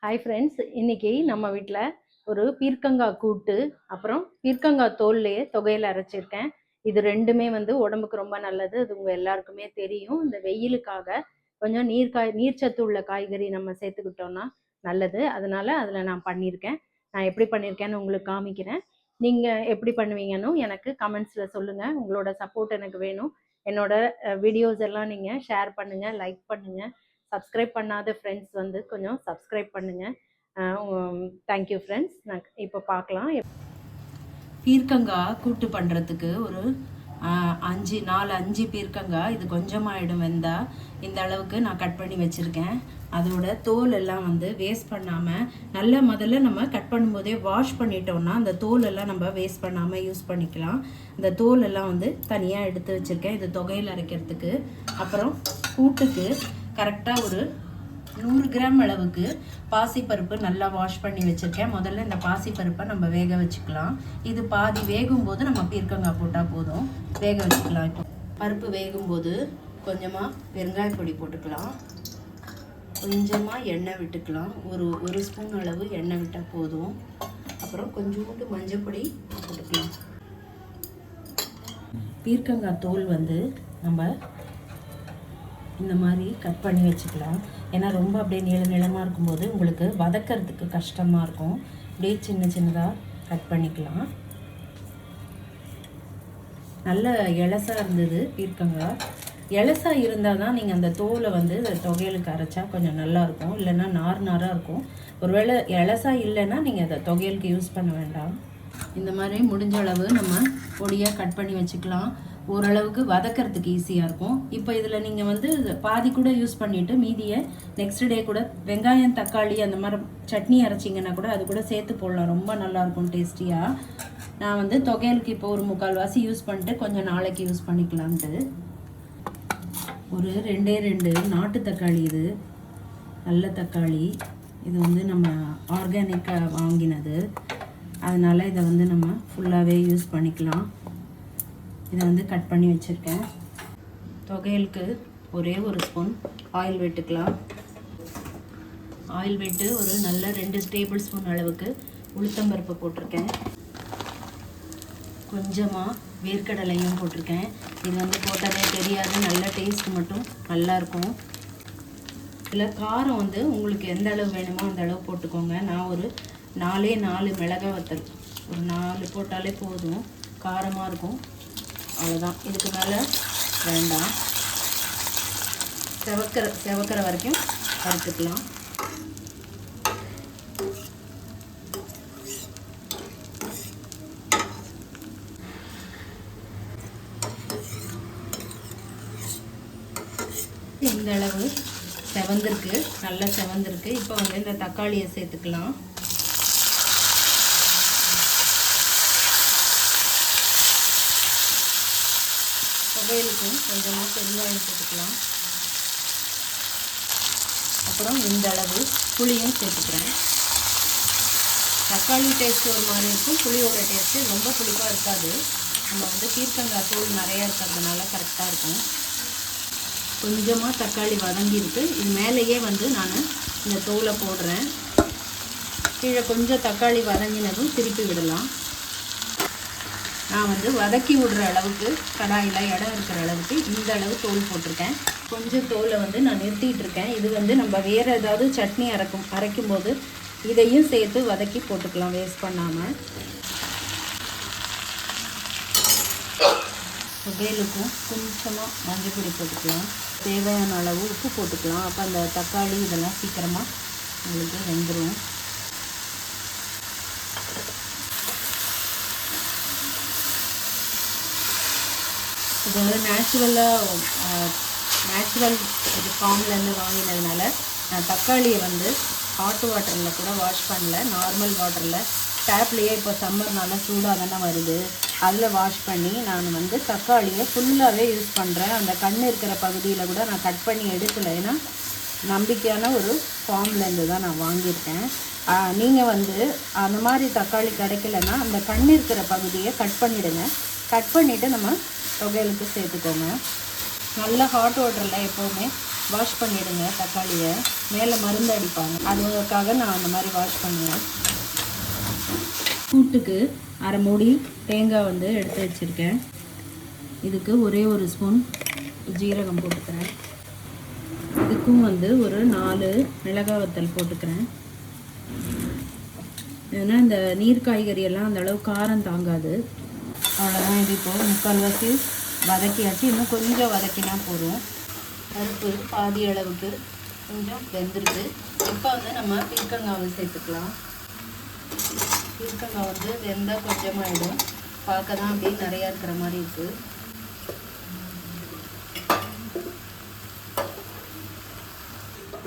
Hi friends, இன்னைக்கு நம்ம வீட்டில் ஒரு பீர்க்கங்காய் கூட்டு, அப்புறம் பீர்க்கங்காய் தோல்லையே தொகையில் அரைச்சிருக்கேன். இது ரெண்டுமே உடம்புக்கு ரொம்ப நல்லது. அது உங்கள் எல்லாருக்குமே தெரியும். இந்த வெயிலுக்காக கொஞ்சம் நீர்ச்சத்து உள்ள காய்கறி நம்ம சேர்த்துக்கிட்டோம்னா நல்லது. அதனால அதில் நான் பண்ணியிருக்கேன். நான் எப்படி பண்ணியிருக்கேன்னு உங்களுக்கு காமிக்கிறேன். நீங்கள் எப்படி பண்ணுவீங்கன்னு எனக்கு கமெண்ட்ஸில் சொல்லுங்கள். உங்களோட சப்போர்ட் எனக்கு வேணும். என்னோட வீடியோஸ் எல்லாம் நீங்கள் ஷேர் பண்ணுங்கள், லைக் பண்ணுங்கள். சப்ஸ்கிரைப் பண்ணாத ஃப்ரெண்ட்ஸ் கொஞ்சம் சப்ஸ்கிரைப் பண்ணுங்கள். Thank you friends. நான் இப்போ பார்க்கலாம். பீர்க்கங்காய் கூட்டு பண்ணுறதுக்கு ஒரு 5 பீர்க்கங்காய், இது கொஞ்சமாகிடும் வெந்தால், இந்த அளவுக்கு நான் கட் பண்ணி வச்சுருக்கேன். அதோட தோல் எல்லாம் வேஸ்ட் பண்ணாமல் முதல்ல நம்ம கட் பண்ணும்போதே வாஷ் பண்ணிட்டோம்னா அந்த தோல் எல்லாம் நம்ம வேஸ்ட் பண்ணாமல் யூஸ் பண்ணிக்கலாம். இந்த தோல் எல்லாம் தனியாக எடுத்து வச்சுருக்கேன். இது தொகையில் அரைக்கிறதுக்கு. அப்புறம் கூட்டுக்கு கரெக்டாக ஒரு 100 கிராம் அளவுக்கு பாசிப்பருப்பு நல்லா வாஷ் பண்ணி வச்சுருக்கேன். முதல்ல இந்த பாசிப்பருப்பை நம்ம வேக வச்சுக்கலாம். இது பாதி வேகும்போது நம்ம பீர்க்கங்காய் போட்டால் போதும், வேக வச்சுக்கலாம். இப்போ பருப்பு வேகும்போது கொஞ்சமாக பெருங்காய பொடி போட்டுக்கலாம், கொஞ்சமாக எண்ணெய் விட்டுக்கலாம். ஒரு ஸ்பூன் அளவு எண்ணெய் விட்டால் போதும். அப்புறம் கொஞ்சோண்டு மஞ்சள் பொடி போட்டுக்கலாம். பீர்க்கங்காய் தோல் நம்ம இந்த மாதிரி கட் பண்ணி வச்சுக்கலாம். ஏன்னா ரொம்ப அப்படியே நீளமாக இருக்கும்போது உங்களுக்கு வதக்கிறதுக்கு கஷ்டமாக இருக்கும். அப்படியே சின்னதாக கட் பண்ணிக்கலாம். நல்ல இலசாக இருந்தது பீர்க்கங்காய். இலசாக இருந்தால் தான் நீங்கள் அந்த தோலை தொகையலுக்கு அரைச்சா கொஞ்சம் நல்லாயிருக்கும். இல்லைன்னா நாராக இருக்கும். ஒருவேளை இலசாக இல்லைன்னா நீங்கள் அதை தொகையலுக்கு யூஸ் பண்ண வேண்டாம். இந்த மாதிரி முடிஞ்ச அளவு நம்ம பொடியாக கட் பண்ணி வச்சுக்கலாம். ஓரளவுக்கு வதக்கிறதுக்கு ஈஸியாக இருக்கும். இப்போ இதில் நீங்கள் பாதி கூட யூஸ் பண்ணிவிட்டு மீதியை நெக்ஸ்ட் டே கூட வெங்காயம் தக்காளி அந்த மாதிரி சட்னி அரைச்சிங்கன்னா கூட அது கூட சேர்த்து போடலாம். ரொம்ப நல்லாயிருக்கும் டேஸ்டியாக. நான் தொகையலுக்கு இப்போ ஒரு 3/4 யூஸ் பண்ணிட்டு கொஞ்சம் நாளைக்கு யூஸ் பண்ணிக்கலான்ட்டு ஒரு 2 நாட்டு தக்காளி, இது நல்ல தக்காளி. இது நம்ம ஆர்கானிக்காக வாங்கினது. அதனால் இதை நம்ம ஃபுல்லாகவே யூஸ் பண்ணிக்கலாம். இதை கட் பண்ணி வச்சுருக்கேன். தொகையலுக்கு ஒரே ஒரு ஸ்பூன் ஆயில் விட்டுக்கலாம். ஆயில் விட்டு ஒரு நல்ல 2 டேபிள் ஸ்பூன் அளவுக்கு உளுத்தம்பருப்பு போட்டிருக்கேன். கொஞ்சமாக வேர்க்கடலையும் போட்டிருக்கேன். இது போட்டாலே தெரியாது, நல்ல டேஸ்ட் மட்டும் நல்லாயிருக்கும். இதில் காரம் உங்களுக்கு எந்த அளவு வேணுமோ அந்த அளவு போட்டுக்கோங்க. நான் ஒரு 4 மிளகாய் வத்தல், ஒரு 4 போட்டாலே போதும், காரமாக இருக்கும். அவ்வளோதான், இதுக்கு மேலே வேண்டாம். செவக்கிற வரைக்கும் வறுத்துக்கலாம். இந்த அளவு செவந்திருக்கு, நல்லா செவந்திருக்கு. இப்போ இந்த தக்காளியை சேர்த்துக்கலாம். தொகையலுக்கும் கொஞ்சமாக பெருங்காயம் போட்டுக்கலாம். அப்புறம் இந்த அளவு புளியும் சேர்த்துக்கிறேன். தக்காளி டேஸ்ட்டு ஒரு மாதிரி இருக்கும், புளியோட டேஸ்ட்டு ரொம்ப புளிப்பாக இருக்காது. நம்ம பீர்க்கங்காய் தோல் நிறையா இருக்கிறதுனால கரெக்டாக இருக்கும். கொஞ்சமாக தக்காளி வதங்கிருக்கு. இது மேலேயே நான் இந்த தோலை போடுறேன். கீழே கொஞ்சம் தக்காளி வதங்கினதும் திருப்பி விடலாம். நான் வதக்கி விடுற அளவுக்கு கடாயில் இடம் இருக்கிற அளவுக்கு இந்த அளவு தோல் போட்டிருக்கேன். கொஞ்சம் தோலை நான் நிறுத்திட்டு இருக்கேன். இது நம்ம வேறு ஏதாவது சட்னி அரைக்கும்போது இதையும் சேர்த்து வதக்கி போட்டுக்கலாம், வேஸ்ட் பண்ணாமல். தொகையலுக்கும் கொஞ்சமாக மஞ்சள் பொடி போட்டுக்கலாம். தேவையான அளவு உப்பு போட்டுக்கலாம். அப்போ அந்த தக்காளி இதெல்லாம் சீக்கிரமாக உங்களுக்கு வெந்துடும். இது நேச்சுரல் இது ஃபார்ம்லேருந்து வாங்கினதுனால நான் தக்காளியை ஹாட் வாட்டரில் கூட வாஷ் பண்ணல, நார்மல் வாட்டரில், டேப்லேயே இப்போ சம்மர்னால சூடாக தானே வருது, அதில் வாஷ் பண்ணி நான் தக்காளியை ஃபுல்லாகவே யூஸ் பண்ணுறேன். அந்த கண் இருக்கிற பகுதியில் கூட நான் கட் பண்ணி எடுக்கலை. ஏன்னா நம்பிக்கையான ஒரு ஃபார்ம்லேருந்து தான் நான் வாங்கியிருக்கேன். நீங்கள் அந்த மாதிரி தக்காளி கிடைக்கலன்னா அந்த கண் இருக்கிற பகுதியை கட் பண்ணிவிடுங்க. கட் பண்ணிவிட்டு நம்ம தொகையலுக்கு சேர்த்துக்கோங்க. நல்ல ஹாட் வாட்டரில் எப்போவுமே வாஷ் பண்ணிவிடுங்க. தக்காளியை மேலே மருந்து அடிப்பாங்க, அதுக்காக நான் அந்த மாதிரி வாஷ் பண்ணுவேன். கூட்டுக்கு அரை மூடி தேங்காய் வந்து எடுத்து வச்சுருக்கேன். இதுக்கு ஒரே ஒரு ஸ்பூன் ஜீரகம் போட்டுக்கிறேன். இதுக்கும் வந்து ஒரு 4 மிளகாய் வத்தல் போட்டுக்கிறேன். ஏன்னா இந்த நீர் காய்கறியெல்லாம் அந்த அளவு காரம் தாங்காது. அவ்வளோதான். இது இப்போது 3/4 வதக்கியாச்சு. இன்னும் கொஞ்சம் வதக்கினா போதும். பருப்பு பாதி அளவுக்கு கொஞ்சம் வெந்திருக்கு. இப்போ வந்து நம்ம பீர்க்கங்காவை சேர்த்துக்கலாம். பீர்க்கங்காய் வந்து வெந்தால் கொஞ்சமாகிடும். பார்க்க தான் அப்படியே நிறையா இருக்கிற மாதிரி இருக்குது.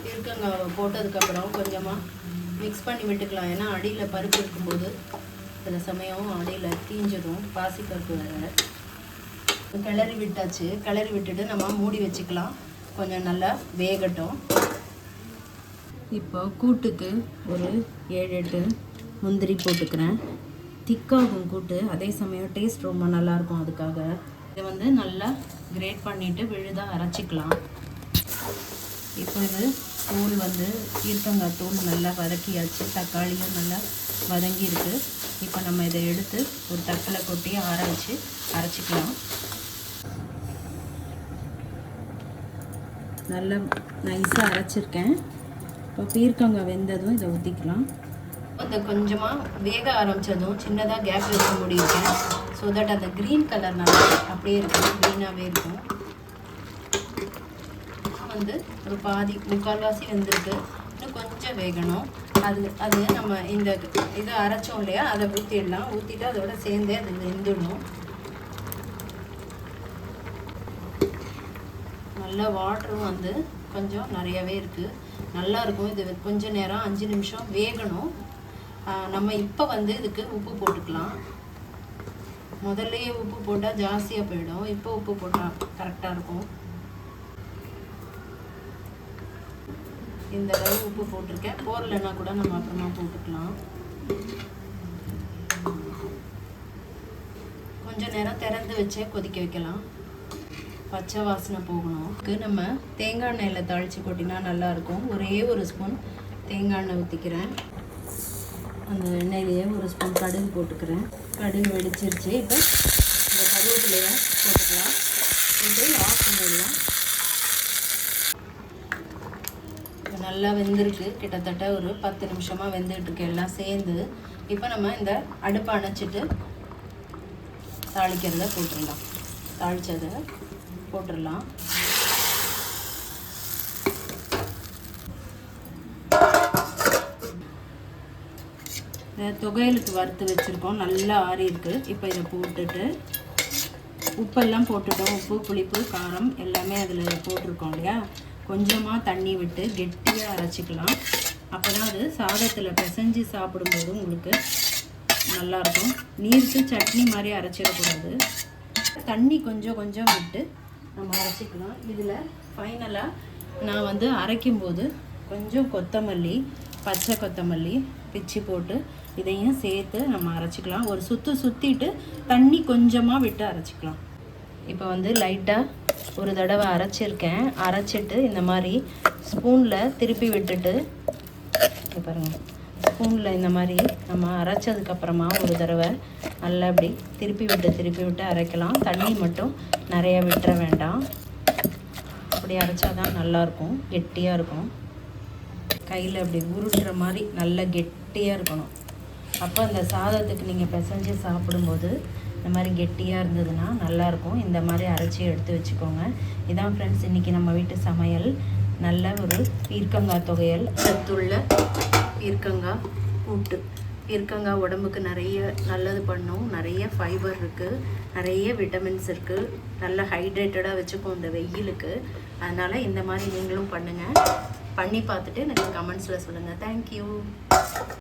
பீர்க்கங்காவை போட்டதுக்கப்புறம் கொஞ்சமாக மிக்ஸ் பண்ணி விட்டுக்கலாம். ஏன்னா அடியில் பருப்பு இருக்கும்போது சில சமயம் அடியில் தீஞ்சிடும், பாசி பருப்பு வேறு. கிளறி விட்டாச்சு. கிளறி விட்டுட்டு நம்ம மூடி வச்சுக்கலாம், கொஞ்சம் நல்லா வேகட்டும். இப்போ கூட்டுக்கு ஒரு 7-8 முந்திரி போட்டுக்கிறேன். திக்காகும் கூட்டு, அதே சமயம் டேஸ்ட் ரொம்ப நல்லாயிருக்கும். அதுக்காக இதை வந்து நல்லா கிரேட் பண்ணிவிட்டு விழுதாக அரைச்சிக்கலாம். இப்போ இது தூள் வந்து பீர்க்கங்காய் தூள் நல்லா வதக்கியாச்சு. தக்காளியும் நல்லா வதங்கியிருக்கு. இப்போ நம்ம இதை எடுத்து ஒரு தட்டில் கொட்டி ஆற வச்சு அரைச்சிக்கலாம். நல்லா நைஸாக அரைச்சிருக்கேன். இப்போ பீர்க்கங்காய் வெந்ததும் இதை ஊற்றிக்கலாம். இந்த கொஞ்சமாக வேக ஆரம்பித்ததும் சின்னதாக கேப் வச்சு முடியிருக்கேன். ஸோ தட் அந்த க்ரீன் கலர் நல்லா அப்படியே இருக்கும், க்ரீனாகவே இருக்கும். வந்து ஒரு பாதி 3/4 வெந்திருக்கு. இன்னும் கொஞ்சம் வேகணும். அது நம்ம இந்த இதை அரைச்சோம் இல்லையா, அதை ஊற்றிடலாம். ஊற்றிட்டு அதோட சேர்ந்தே அது வெந்துடணும். நல்லா வாட்டரும் வந்து கொஞ்சம் நிறையவே இருக்குது, நல்லாயிருக்கும். இது கொஞ்சம் நேரம் 5 நிமிஷம் வேகணும். நம்ம இப்போ வந்து இதுக்கு உப்பு போட்டுக்கலாம். முதல்லையே உப்பு போட்டால் ஜாஸ்தியாக போயிடும். இப்போ உப்பு போட்டால் கரெக்டாக இருக்கும். இந்த அளவு உப்பு போட்டிருக்கேன். போடலைன்னா கூட நம்ம அப்புறமா போட்டுக்கலாம். கொஞ்சம் நேரம் திறந்து வச்சே கொதிக்க வைக்கலாம், பச்சை வாசனை போகணும். நம்ம தேங்காய் எண்ணெயில் தாளித்து கொட்டினா நல்லாயிருக்கும். ஒரே ஒரு ஸ்பூன் தேங்காய் எண்ணெய் ஊற்றிக்கிறேன். அந்த எண்ணெயிலேயே ஒரு ஸ்பூன் கடுகு போட்டுக்கிறேன். கடுகு வெடிச்சிருச்சு. இப்போ இந்த கருவேப்பிலையை போட்டுக்கலாம். போட்டு ஆஃப் பண்ணிடலாம். நல்லா வெந்திருக்கு. கிட்டத்தட்ட ஒரு 10 நிமிஷமாக வெந்துட்டுருக்கு எல்லாம் சேர்ந்து. இப்போ நம்ம இந்த அடுப்பை அணைச்சிட்டு தாளிக்கிறத போட்டுடலாம். தாளித்ததை போட்டுடலாம். தொகையலுக்கு வறுத்து வச்சுருக்கோம், நல்லா ஆறி இருக்குது. இப்போ இதை போட்டுட்டு உப்பெல்லாம் போட்டுட்டோம். உப்பு, புளிப்பு, காரம் எல்லாமே அதில் போட்டிருக்கோம் இல்லையா. கொஞ்சமாக தண்ணி விட்டு கெட்டியாக அரைச்சிக்கலாம். அப்போ தான் அது சாதத்தில் பிசைஞ்சு சாப்பிடும்போது உங்களுக்கு நல்லாயிருக்கும். நீர்த்து சட்னி மாதிரி அரைச்சிடக்கூடாது. தண்ணி கொஞ்சம் கொஞ்சம் விட்டு நம்ம அரைச்சிக்கலாம். இதில் ஃபைனலாக நான் வந்து அரைக்கும்போது கொஞ்சம் கொத்தமல்லி, பச்சை கொத்தமல்லி பிச்சு போட்டு இதையும் சேர்த்து நம்ம அரைச்சிக்கலாம். ஒரு சுற்றிட்டு தண்ணி கொஞ்சமாக விட்டு அரைச்சிக்கலாம். இப்போ வந்து லைட்டாக ஒரு தடவை அரைச்சிருக்கேன். அரைச்சிட்டு இந்த மாதிரி ஸ்பூனில் திருப்பி விட்டுட்டு பாருங்கள், ஸ்பூனில் இந்த மாதிரி நம்ம அரைச்சதுக்கப்புறமா ஒரு தடவை நல்லா அப்படி திருப்பி விட்டு அரைக்கலாம். தண்ணி மட்டும் நிறைய விட்டுற வேண்டாம். அப்படி அரைச்சா தான் நல்லாயிருக்கும், கெட்டியாக இருக்கும். கையில் அப்படி உருட்டுற மாதிரி நல்லா கெட்டியாக இருக்கணும். அப்போ அந்த சாதத்துக்கு நீங்கள் பிசைஞ்சு சாப்பிடும்போது இந்த மாதிரி கெட்டியாக இருந்ததுன்னா நல்லாயிருக்கும். இந்த மாதிரி அரைச்சி எடுத்து வச்சுக்கோங்க. இதான் ஃப்ரெண்ட்ஸ் இன்றைக்கி நம்ம வீட்டு சமையல். நல்ல ஒரு பீர்க்கங்காய் தொகையல், சத்துள்ள பீர்க்கங்காய் கூட்டு. பீர்க்கங்காய் உடம்புக்கு நிறைய நல்லது பண்ணும். நிறைய ஃபைபர் இருக்குது, நிறைய விட்டமின்ஸ் இருக்குது. நல்லா ஹைட்ரேட்டடாக வச்சுக்கும் இந்த வெயிலுக்கு. அதனால் இந்த மாதிரி நீங்களும் பண்ணுங்கள். பண்ணி பார்த்துட்டு எனக்கு கமெண்ட்ஸில் சொல்லுங்கள். தேங்க்யூ.